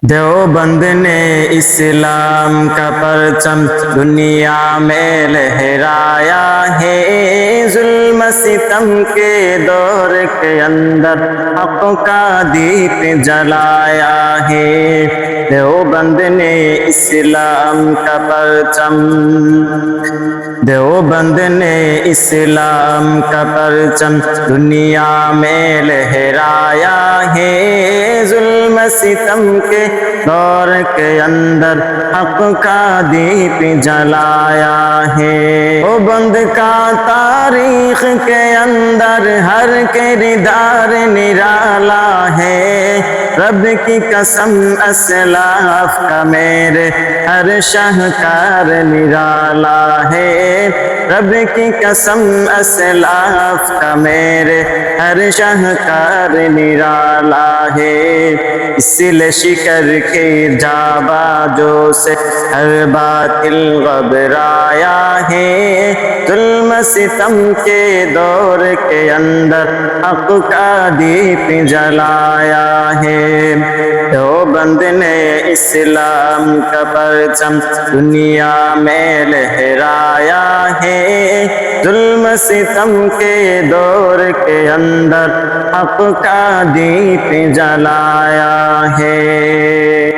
دیوبند نے اسلام کا پرچم دنیا میں لہرایا ہے، ظلم ستم کے دور کے اندر حق کا دیپ جلایا ہے۔ دیوبند نے اسلام کا پرچم دیوبند نے اسلام کا پرچم دنیا میں لہرایا ہے، ظلم ستم کے دور کے اندر حق کا دیپ جلایا ہے۔ دیوبند کا تاریخ کے اندر ہر کردار نرالا ہے، رب کی قسم اسلاف کا میرے ہر شاہکار نرالا ہے، رب کی قسم اسلاف کا میرے ہر شاہکار نرالا ہے۔ اس لشکر کے جاباجوں سے ہر باطل گھبرایا ہے، ظلم ستم کے دور کے اندر حق کا دیپ جلایا ہے۔ دیوبند نے اسلام کا پرچم دنیا میں لہرایا ہے، ظلم ستم کے دور کے اندر حق کا دیپ جلایا ہے۔